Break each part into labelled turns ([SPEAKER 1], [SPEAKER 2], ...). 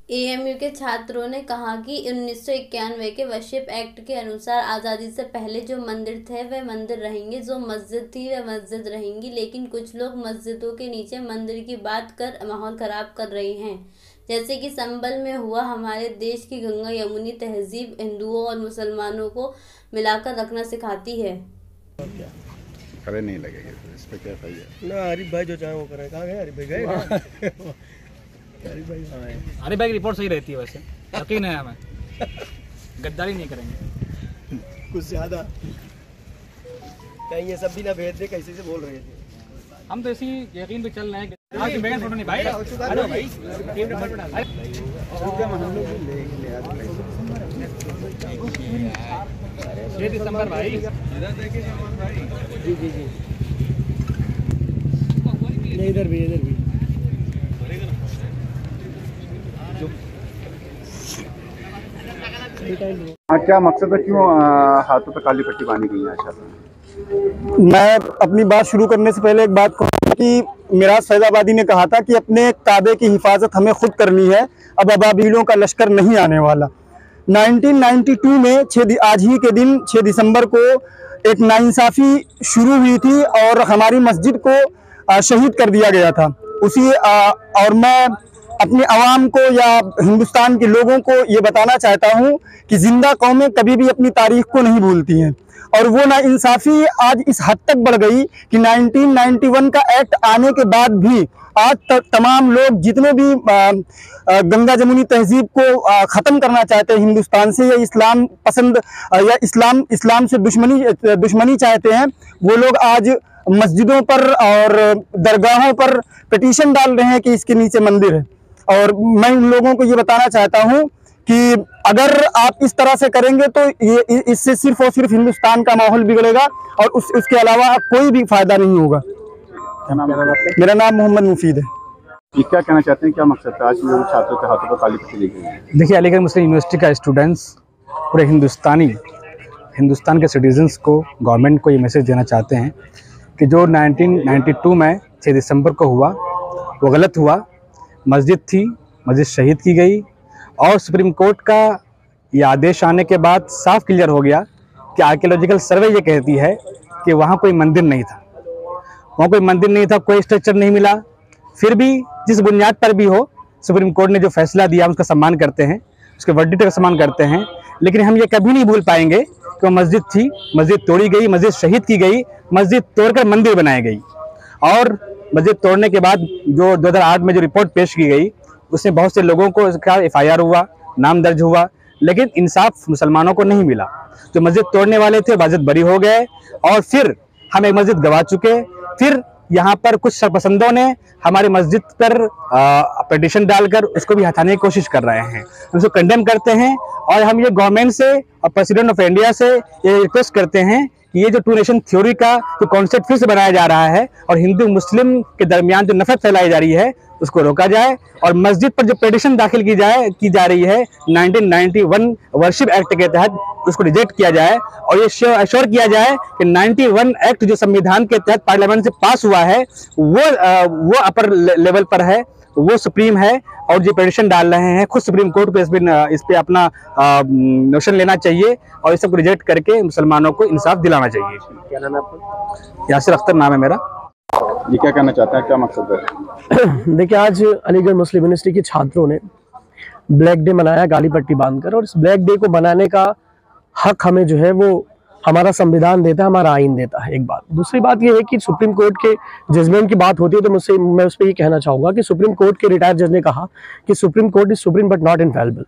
[SPEAKER 1] AMU के छात्रों ने कहा कि 1991 के वर्शिप एक्ट के अनुसार आज़ादी से पहले जो मंदिर थे वह मंदिर रहेंगे, जो मस्जिद थी वह मस्जिद रहेंगी, लेकिन कुछ लोग मस्जिदों के नीचे मंदिर की बात कर माहौल खराब कर रहे हैं, जैसे कि संभल में हुआ। हमारे देश की गंगा यमुनी तहजीब हिंदुओं और मुसलमानों को मिलाकर रखना सिखाती है।
[SPEAKER 2] खड़े नहीं लगेंगे तो इस पे क्या फायदा
[SPEAKER 3] ना। आरिफ भाई जो चाहे वो करें। कहाँ गए आरिफ भाई? गए
[SPEAKER 4] आरिफ भाई की रिपोर्ट सही रहती है, वैसे यकीन है हमें, गद्दारी नहीं करेंगे
[SPEAKER 3] कुछ ज्यादा। कहीं ये सब भी ना भेज दे, कैसे से बोल रहे थे।
[SPEAKER 4] हम तो इसी यकीन पे चल रहे हैं। आज बैगन फोटो नहीं भाई, हेलो भाई, टीम नंबर पे डाल। 6 दिसंबर भाई,
[SPEAKER 3] जी जी जी, इधर भी इधर भी।
[SPEAKER 2] हाँ, क्या मकसद है, क्यों हाथों पे काली पट्टी बांधी गई है? अच्छा,
[SPEAKER 5] मैं अपनी बात शुरू करने से पहले एक बात कहूँ कि मिराज फैजाबादी ने कहा था कि अपने काबे की हिफाजत हमें खुद करनी है, अब अबाबीलों का लश्कर नहीं आने वाला। 1992 में आज ही के दिन 6 दिसंबर को एक नाइंसाफ़ी शुरू हुई थी और हमारी मस्जिद को शहीद कर दिया गया था। और मैं अपनी आवाम को या हिंदुस्तान के लोगों को ये बताना चाहता हूँ कि जिंदा कौमें कभी भी अपनी तारीख को नहीं भूलती हैं, और वो नाइंसाफ़ी आज इस हद तक बढ़ गई कि 1991 का एक्ट आने के बाद भी आज तमाम लोग जितने भी गंगा जमुनी तहजीब को ख़त्म करना चाहते हैं हिंदुस्तान से, या इस्लाम पसंद या इस्लाम से दुश्मनी चाहते हैं, वो लोग आज मस्जिदों पर और दरगाहों पर पिटीशन डाल रहे हैं कि इसके नीचे मंदिर है। और मैं उन लोगों को ये बताना चाहता हूँ कि अगर आप इस तरह से करेंगे तो ये इससे सिर्फ और सिर्फ हिंदुस्तान का माहौल बिगड़ेगा और उसके अलावा कोई भी फायदा नहीं होगा।
[SPEAKER 2] क्या नाम है?
[SPEAKER 5] मेरा नाम मोहम्मद मुफीद है।
[SPEAKER 2] ये क्या कहना चाहते हैं, क्या मकसद था आज लोग छात्रों के हाथों पर काली पट्टी ली गई है?
[SPEAKER 4] देखिए, अलीगढ़ मुस्लिम यूनिवर्सिटी का स्टूडेंट्स पूरे हिंदुस्तान के सिटीजन्स को, गवर्नमेंट को ये मैसेज देना चाहते हैं कि जो 1992 में 6 दिसंबर को हुआ वो गलत हुआ। मस्जिद थी, मस्जिद शहीद की गई, और सुप्रीम कोर्ट का ये आदेश आने के बाद साफ क्लियर हो गया कि आर्कियोलॉजिकल सर्वे ये कहती है कि वहाँ कोई मंदिर नहीं था, वहाँ कोई मंदिर नहीं था, कोई स्ट्रक्चर नहीं मिला। फिर भी जिस बुनियाद पर भी हो, सुप्रीम कोर्ट ने जो फैसला दिया उसका सम्मान करते हैं, उसके वर्डिक्ट का सम्मान करते हैं, लेकिन हम ये कभी नहीं भूल पाएंगे कि वो मस्जिद थी, मस्जिद तोड़ी गई, मस्जिद शहीद की गई, मस्जिद तोड़कर मंदिर बनाई गई। और मस्जिद तोड़ने के बाद जो 2008 में जो रिपोर्ट पेश की गई उसमें बहुत से लोगों को इसका FIR हुआ, नाम दर्ज हुआ, लेकिन इंसाफ मुसलमानों को नहीं मिला। जो मस्जिद तोड़ने वाले थे मस्जिद बरी हो गए, और फिर हम एक मस्जिद गवा चुके। फिर यहाँ पर कुछ सरपसंदों ने हमारी मस्जिद पर पिटीशन डालकर उसको भी हटाने की कोशिश कर रहे हैं। हम उसको कंडेम करते हैं, और हम ये गवर्नमेंट से और प्रेसिडेंट ऑफ इंडिया से ये रिक्वेस्ट करते हैं कि ये जो 2 नेशन थ्योरी का जो कॉन्सेप्ट फिर से बनाया जा रहा है और हिंदू मुस्लिम के दरमियान जो नफरत फैलाई जा रही है उसको रोका जाए, और मस्जिद पर जो पिटीशन दाखिल की जा रही है 1991 वर्शिप एक्ट के तहत उसको रिजेक्ट किया जाए, और ये श्योर किया जाए कि 91 एक्ट जो संविधान के तहत पार्लियामेंट से पास हुआ है वो अपर लेवल पर है, वो सुप्रीम है। और जो पिटीशन डाल रहे हैं खुद सुप्रीम कोर्ट को इस पे अपना नोशन लेना चाहिए और इस सबको रिजेक्ट करके मुसलमानों को इंसाफ दिलाना चाहिए।
[SPEAKER 3] क्या नाम है आपका?
[SPEAKER 4] यासिर अख्तर नाम है मेरा।
[SPEAKER 2] ये क्या कहना चाहते हैं, क्या मकसद है?
[SPEAKER 3] देखिए, आज अलीगढ़ मुस्लिम यूनिवर्सिटी के छात्रों ने ब्लैक डे मनाया गाली पट्टी बांधकर, और इस ब्लैक डे को मनाने का हक हमें जो है वो हमारा संविधान देता है, हमारा आइन देता है। एक बात। दूसरी बात ये है कि सुप्रीम कोर्ट के जजमेंट की बात होती है तो मैं उस पर ये कहना चाहूँगा कि सुप्रीम कोर्ट के रिटायर्ड जज ने कहा कि supreme court is supreme but not infallible.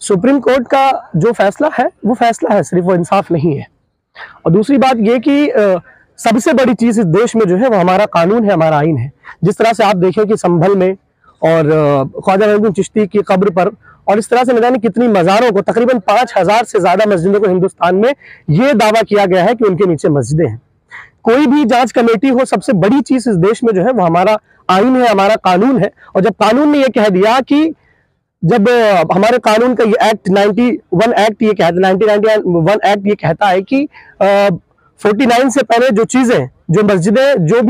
[SPEAKER 3] Supreme court का जो फैसला है वो फैसला है, सिर्फ वो इंसाफ नहीं है। और दूसरी बात ये कि सबसे बड़ी चीज़ इस देश में जो है वो हमारा कानून है, हमारा आइन है। जिस तरह से आप देखें कि संभल में और ख्वाजा मोइनुद्दीन चिश्ती की कब्र पर, और इस तरह से न जाने कितनी मज़ारों को, तकरीबन 5000 से ज़्यादा मस्जिदों को हिंदुस्तान में ये दावा किया गया है कि उनके नीचे मस्जिदें हैं। कोई भी जांच कमेटी हो, सबसे बड़ी चीज़ इस देश में जो है वो हमारा आइन है, हमारा कानून है। और जब कानून ने ये कह दिया कि जब हमारे कानून का ये एक्ट 91 एक्ट ये कहता है, 1991 एक्ट ये कहता है कि 49 से पहले जो चीज़ें जो मस्जिदें, जो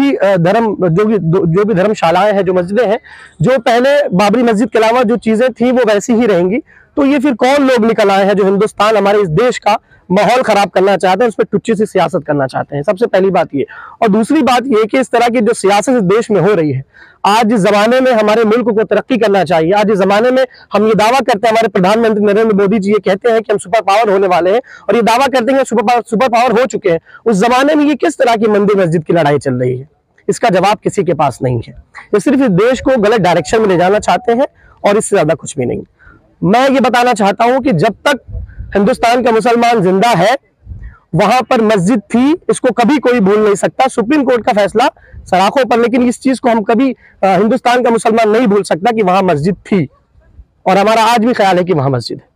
[SPEAKER 3] भी धर्मशालाएं हैं, जो मस्जिदें हैं, जो पहले बाबरी मस्जिद के अलावा जो चीजें थी वो वैसी ही रहेंगी। तो ये फिर कौन लोग निकल आए हैं जो हिंदुस्तान, हमारे इस देश का माहौल खराब करना चाहते हैं, उस पर टुच्ची सी सियासत करना चाहते हैं। सबसे पहली बात ये। और दूसरी बात ये कि इस तरह की जो सियासत इस देश में हो रही है, आज इस जमाने में हमारे मुल्क को तरक्की करना चाहिए। आज इस जमाने में हम ये दावा करते हैं, हमारे प्रधानमंत्री नरेंद्र मोदी जी ये कहते हैं कि हम सुपर पावर होने वाले हैं, और ये दावा करते हैं सुपर पावर हो चुके हैं। उस जमाने में ये किस तरह की मंदिर मस्जिद की लड़ाई चल रही है, इसका जवाब किसी के पास नहीं है। ये सिर्फ इस देश को गलत डायरेक्शन में ले जाना चाहते हैं, और इससे ज्यादा कुछ भी नहीं। मैं ये बताना चाहता हूं कि जब तक हिंदुस्तान का मुसलमान जिंदा है, वहां पर मस्जिद थी, इसको कभी कोई भूल नहीं सकता। सुप्रीम कोर्ट का फैसला सराखों पर, लेकिन इस चीज को हम कभी हिंदुस्तान का मुसलमान नहीं भूल सकता कि वहां मस्जिद थी, और हमारा आज भी ख्याल है कि वहां मस्जिद है।